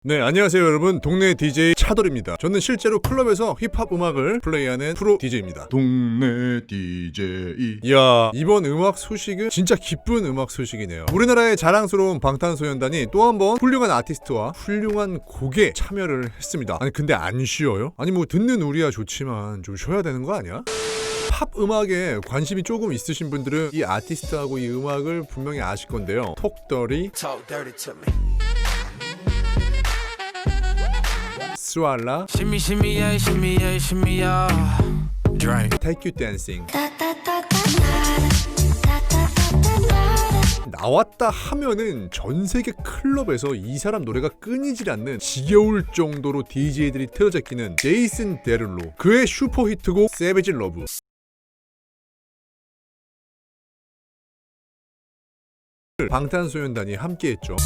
네, 안녕하세요 여러분. 동네 DJ 차돌입니다. 저는 실제로 클럽에서 힙합 음악을 플레이하는 프로 DJ입니다. 동네 DJ. 이야, 이번 음악 소식은 진짜 기쁜 음악 소식이네요. 우리나라의 자랑스러운 방탄소년단이 또 한 번 훌륭한 아티스트와 훌륭한 곡에 참여를 했습니다. 아니 근데 안 쉬어요? 아니 뭐 듣는 우리야 좋지만 좀 쉬어야 되는 거 아니야? 팝 음악에 관심이 조금 있으신 분들은 이 아티스트하고 이 음악을 분명히 아실 건데요. 톡더리, 스왈라, Take You Dancing. 나왔다 하면은 전 세계 클럽에서 이 사람 노래가 끊이질 않는 지겨울 정도로 DJ들이 틀어져 끼는 제이슨 데룰로, 그의 슈퍼 히트곡 Savage Love. 방탄소년단이 함께했죠.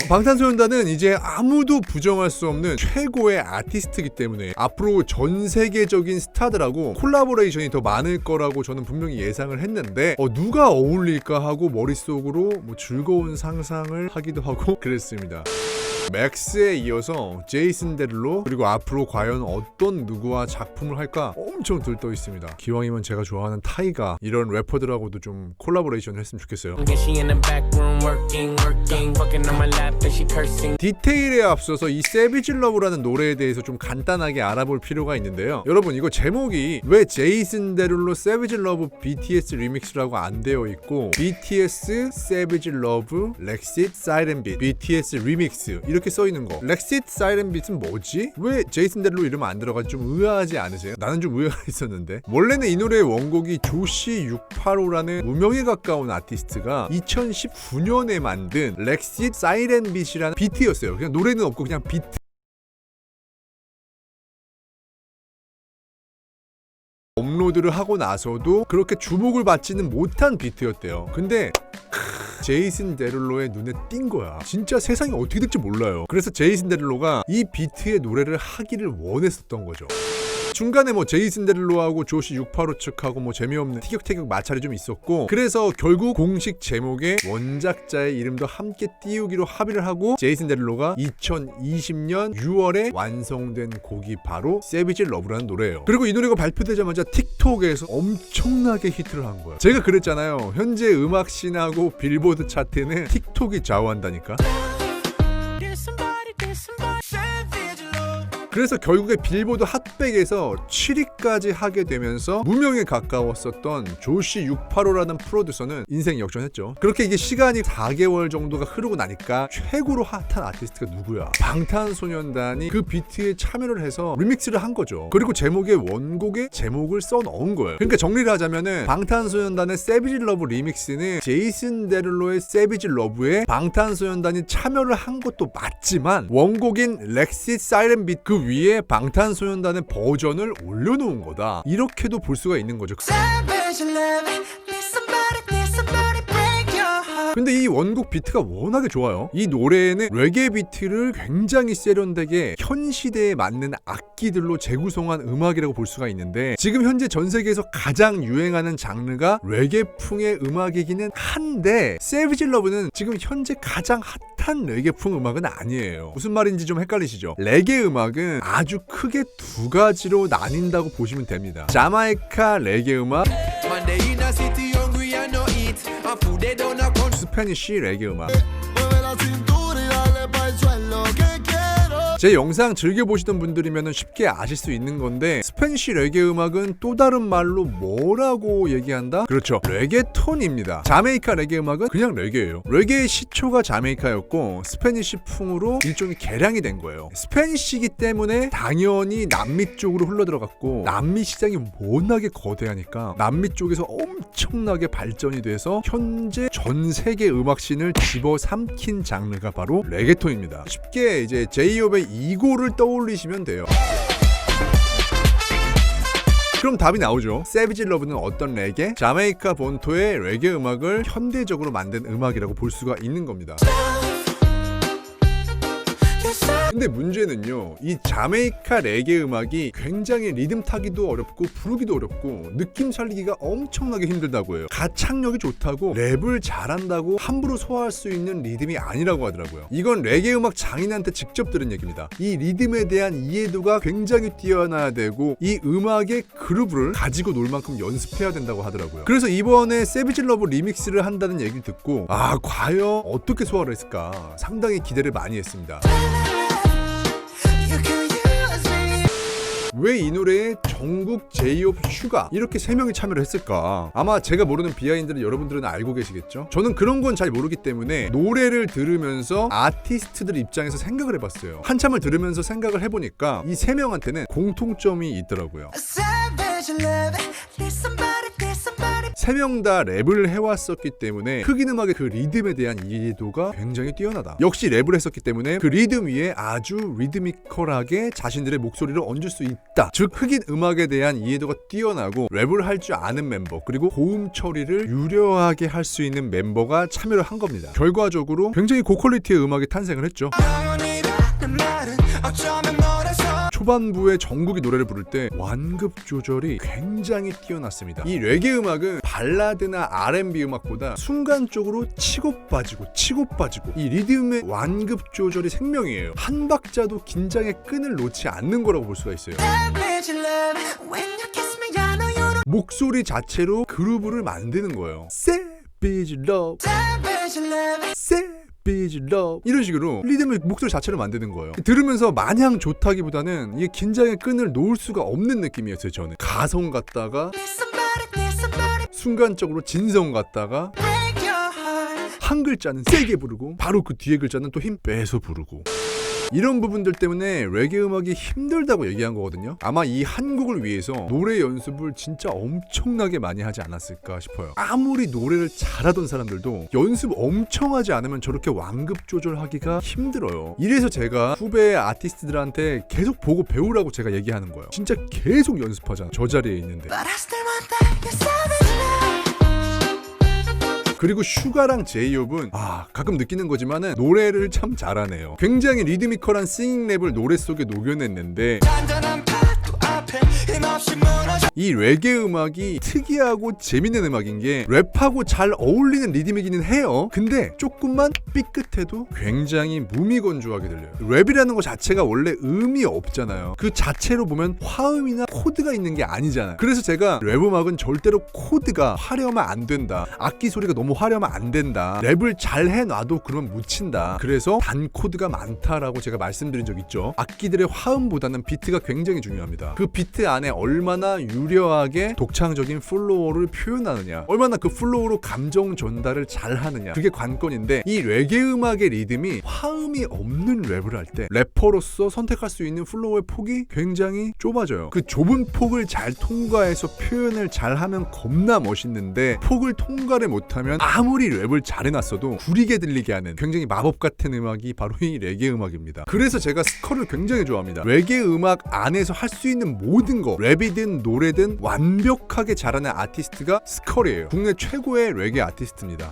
방탄소년단은 이제 아무도 부정할 수 없는 최고의 아티스트이기 때문에 앞으로 전 세계적인 스타들하고 콜라보레이션이 더 많을 거라고 저는 분명히 예상을 했는데 누가 어울릴까 하고 머릿속으로 뭐 즐거운 상상을 하기도 하고 그랬습니다. 맥스에 이어서 제이슨 데룰로, 그리고 앞으로 과연 어떤 누구와 작품을 할까 엄청 들떠 있습니다. 기왕이면 제가 좋아하는 타이가 이런 래퍼들하고도 좀 콜라보레이션을 했으면 좋겠어요. 디테일에 앞서서 이 Savage Love라는 노래에 대해서 좀 간단하게 알아볼 필요가 있는데요. 여러분, 이거 제목이 왜 제이슨 데룰로 Savage Love BTS 리믹스라고 안 되어 있고 BTS Savage Love Lexit Siren Beat BTS 리믹스 이렇게 써 있는 거. Lexit Siren Beat은 뭐지? 왜 제이슨 데룰로 이러면 안 들어가지? 좀 의아하지 않으세요? 나는 좀 의아했었는데, 원래는 이 노래의 원곡이 조시 685라는 무명에 가까운 아티스트가 2019년에 만든 Lexit Siren Beat이라는 비트였어요. 그냥 노래는 없고 그냥 비트. 업로드를 하고 나서도 그렇게 주목을 받지는 못한 비트였대요. 근데 제이슨 데룰로의 눈에 띈 거야. 진짜 세상이 어떻게 될지 몰라요. 그래서 제이슨 데룰로가 이 비트의 노래를 하기를 원했었던 거죠. 중간에 뭐 제이슨 데룰로하고 조시 685 측하고 뭐 재미없는 티격태격 마찰이 좀 있었고, 그래서 결국 공식 제목에 원작자의 이름도 함께 띄우기로 합의를 하고 제이슨 데룰로가 2020년 6월에 완성된 곡이 바로 Savage Love라는 노래예요. 그리고 이 노래가 발표되자마자 틱톡에서 엄청나게 히트를 한 거야. 제가 그랬잖아요. 현재 음악 씬하고 빌보드 차트는 틱톡이 좌우한다니까. 그래서 결국에 빌보드 핫백에서 7위까지 하게 되면서 무명에 가까웠었던 조시 685라는 프로듀서는 인생 역전했죠. 그렇게 이게 시간이 4개월 정도가 흐르고 나니까 최고로 핫한 아티스트가 누구야? 방탄소년단이 그 비트에 참여를 해서 리믹스를 한 거죠. 그리고 제목에 원곡에 제목을 써 넣은 거예요. 그러니까 정리를 하자면은 방탄소년단의 Savage Love 리믹스는 제이슨 데룰로의 Savage Love에 방탄소년단이 참여를 한 것도 맞지만 원곡인 Lexit Siren Beat 그 위에 방탄소년단의 버전을 올려놓은 거다. 이렇게도 볼 수가 있는 거죠. 근데 이 원곡 비트가 워낙에 좋아요. 이 노래에는 레게 비트를 굉장히 세련되게 현 시대에 맞는 악기들로 재구성한 음악이라고 볼 수가 있는데, 지금 현재 전 세계에서 가장 유행하는 장르가 레게풍의 음악이기는 한데 Savage Love는 지금 현재 가장 핫한 레게풍 음악은 아니에요. 무슨 말인지 좀 헷갈리시죠? 레게 음악은 아주 크게 두 가지로 나뉜다고 보시면 됩니다. 자마이카 레게 음악, 스페니쉬 레게 음악. 제 영상 즐겨보시던 분들이면 쉽게 아실 수 있는 건데, 스페니쉬 레게 음악은 또 다른 말로 뭐라고 얘기한다? 그렇죠, 레게톤입니다. 자메이카 레게 음악은 그냥 레게예요. 레게의 시초가 자메이카였고 스페니쉬 풍으로 일종의 개량이 된 거예요. 스페니쉬이기 때문에 당연히 남미 쪽으로 흘러들어갔고, 남미 시장이 워낙에 거대하니까 남미 쪽에서 엄청나게 발전이 돼서 현재 전 세계 음악씬을 집어삼킨 장르가 바로 레게톤입니다. 쉽게 이제 제이홉의 이고를 떠올리시면 돼요. 그럼 답이 나오죠. Savage Love는 어떤 레게? 자메이카 본토의 레게 음악을 현대적으로 만든 음악이라고 볼 수가 있는 겁니다. 근데 문제는요, 이 자메이카 레게 음악이 굉장히 리듬 타기도 어렵고 부르기도 어렵고 느낌 살리기가 엄청나게 힘들다고 해요. 가창력이 좋다고 랩을 잘한다고 함부로 소화할 수 있는 리듬이 아니라고 하더라고요. 이건 레게 음악 장인한테 직접 들은 얘기입니다. 이 리듬에 대한 이해도가 굉장히 뛰어나야 되고 이 음악의 그루브를 가지고 놀 만큼 연습해야 된다고 하더라고요. 그래서 이번에 세비지 러브 리믹스를 한다는 얘기를 듣고 과연 어떻게 소화를 했을까 상당히 기대를 많이 했습니다. 왜 이 노래에 정국, 제이홉, 슈가 이렇게 3명이 참여를 했을까? 아마 제가 모르는 비하인드를 여러분들은 알고 계시겠죠? 저는 그런 건 잘 모르기 때문에 노래를 들으면서 아티스트들 입장에서 생각을 해봤어요. 한참을 들으면서 생각을 해보니까 이 3명한테는 공통점이 있더라고요. 3명 다 랩을 해왔었기 때문에 흑인 음악의 그 리듬에 대한 이해도가 굉장히 뛰어나다. 역시 랩을 했었기 때문에 그 리듬 위에 아주 리드미컬하게 자신들의 목소리를 얹을 수 있다. 즉 흑인 음악에 대한 이해도가 뛰어나고 랩을 할 줄 아는 멤버, 그리고 고음 처리를 유려하게 할 수 있는 멤버가 참여를 한 겁니다. 결과적으로 굉장히 고퀄리티의 음악이 탄생을 했죠. 초반부에 정국이 노래를 부를 때 완급 조절이 굉장히 뛰어났습니다. 이 레게 음악은 발라드나 R&B 음악보다 순간적으로 치고 빠지고 이 리듬의 완급 조절이 생명이에요. 한 박자도 긴장의 끈을 놓지 않는 거라고 볼 수가 있어요. 목소리 자체로 그루브를 만드는 거예요. Savage Love, Savage Love 이런 식으로 리듬을 목소리 자체로 만드는 거예요. 들으면서 마냥 좋다기보다는 이게 긴장의 끈을 놓을 수가 없는 느낌이었어요. 저는 가성 같다가 순간적으로 진성 같다가 한 글자는 세게 부르고 바로 그 뒤에 글자는 또 힘 빼서 부르고, 이런 부분들 때문에 레게 음악이 힘들다고 얘기한 거거든요. 아마 이 한 곡을 위해서 노래 연습을 진짜 엄청나게 많이 하지 않았을까 싶어요. 아무리 노래를 잘하던 사람들도 연습 엄청 하지 않으면 저렇게 완급 조절하기가 힘들어요. 이래서 제가 후배 아티스트들한테 계속 보고 배우라고 제가 얘기하는 거예요. 진짜 계속 연습하잖아, 저 자리에 있는데. 그리고 슈가랑 제이홉은 가끔 느끼는 거지만은 노래를 참 잘하네요. 굉장히 리드미컬한 싱잉 랩을 노래 속에 녹여냈는데 이 레게 음악이 특이하고 재밌는 음악인 게 랩하고 잘 어울리는 리듬이기는 해요. 근데 조금만 삐끗해도 굉장히 무미건조하게 들려요. 랩이라는 거 자체가 원래 음이 없잖아요. 그 자체로 보면 화음이나 코드가 있는 게 아니잖아요. 그래서 제가 랩 음악은 절대로 코드가 화려하면 안 된다, 악기 소리가 너무 화려하면 안 된다, 랩을 잘 해놔도 그러면 묻힌다, 그래서 단코드가 많다라고 제가 말씀드린 적 있죠. 악기들의 화음보다는 비트가 굉장히 중요합니다. 그 비트 안에 얼마나 유려하게 독창적인 플로어를 표현하느냐, 얼마나 그 플로어로 감정 전달을 잘 하느냐, 그게 관건인데 이 레게 음악의 리듬이 화음이 없는 랩을 할 때 래퍼로서 선택할 수 있는 플로어의 폭이 굉장히 좁아져요. 그 좁은 폭을 잘 통과해서 표현을 잘하면 겁나 멋있는데 폭을 통과를 못하면 아무리 랩을 잘 해놨어도 구리게 들리게 하는 굉장히 마법 같은 음악이 바로 이 레게 음악입니다. 그래서 제가 스컬을 굉장히 좋아합니다. 레게 음악 안에서 할 수 있는 모든 거, 랩이든 노래든 완벽하게 잘하는 아티스트가 스컬이에요. 국내 최고의 레게 아티스트입니다.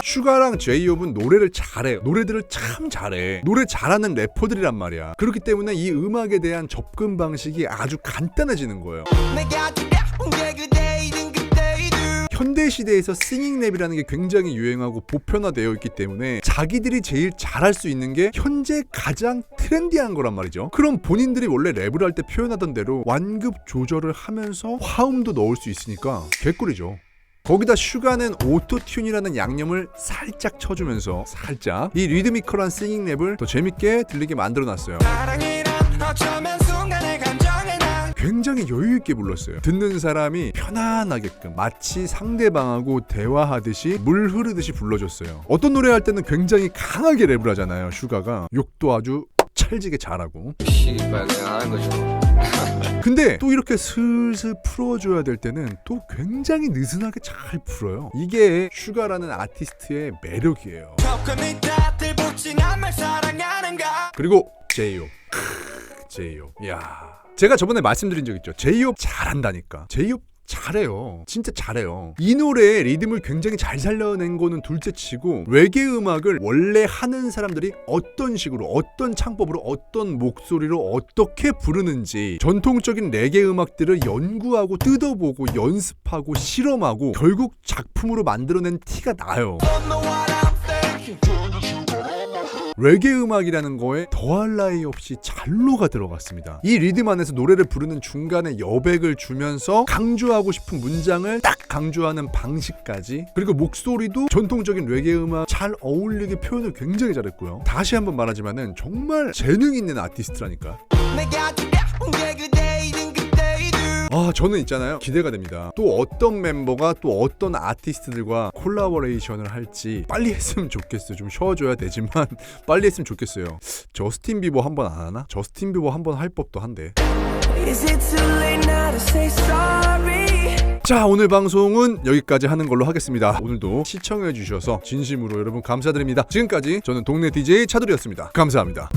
슈가랑 제이홉은 노래를 잘해요. 노래들을 참 잘해. 노래 잘하는 래퍼들이란 말이야. 그렇기 때문에 이 음악에 대한 접근 방식이 아주 간단해지는 거예요. 현대 시대에서 싱잉 랩이라는 게 굉장히 유행하고 보편화되어 있기 때문에 자기들이 제일 잘할 수 있는 게 현재 가장 트렌디한 거란 말이죠. 그럼 본인들이 원래 랩을 할 때 표현하던 대로 완급 조절을 하면서 화음도 넣을 수 있으니까 개꿀이죠. 거기다 슈가는 오토튠이라는 양념을 살짝 쳐주면서 살짝 이 리드미컬한 싱잉 랩을 더 재밌게 들리게 만들어놨어요. 굉장히 여유있게 불렀어요. 듣는 사람이 편안하게끔 마치 상대방하고 대화하듯이 물 흐르듯이 불러줬어요. 어떤 노래 할 때는 굉장히 강하게 랩을 하잖아요. 슈가가 욕도 아주 찰지게 잘하고 근데 또 이렇게 슬슬 풀어줘야 될 때는 또 굉장히 느슨하게 잘 풀어요. 이게 슈가라는 아티스트의 매력이에요. 그리고 제이홉, 제이홉, 야, 제가 저번에 말씀드린 적 있죠. 제이홉 잘한다니까. 제이홉 잘해요. 진짜 잘해요. 이 노래의 리듬을 굉장히 잘 살려낸 거는 둘째치고 레게 음악을 원래 하는 사람들이 어떤 식으로 어떤 창법으로 어떤 목소리로 어떻게 부르는지 전통적인 레게 음악들을 연구하고 뜯어보고 연습하고 실험하고 결국 작품으로 만들어낸 티가 나요. 레게 음악이라는 거에 더할 나위 없이 잘로가 들어갔습니다. 이 리듬 안에서 노래를 부르는 중간에 여백을 주면서 강조하고 싶은 문장을 딱 강조하는 방식까지, 그리고 목소리도 전통적인 레게 음악 잘 어울리게 표현을 굉장히 잘했고요. 다시 한번 말하지만은 정말 재능 있는 아티스트라니까. 저는 있잖아요, 기대가 됩니다. 또 어떤 멤버가 또 어떤 아티스트들과 콜라보레이션을 할지 빨리 했으면 좋겠어요. 좀 쉬어줘야 되지만 빨리 했으면 좋겠어요. 저스틴 비버 한번 안 하나? 저스틴 비버 한번 할 법도 한데. 자, 오늘 방송은 여기까지 하는 걸로 하겠습니다. 오늘도 시청해 주셔서 진심으로 여러분 감사드립니다. 지금까지 저는 동네 DJ 차돌이었습니다. 감사합니다.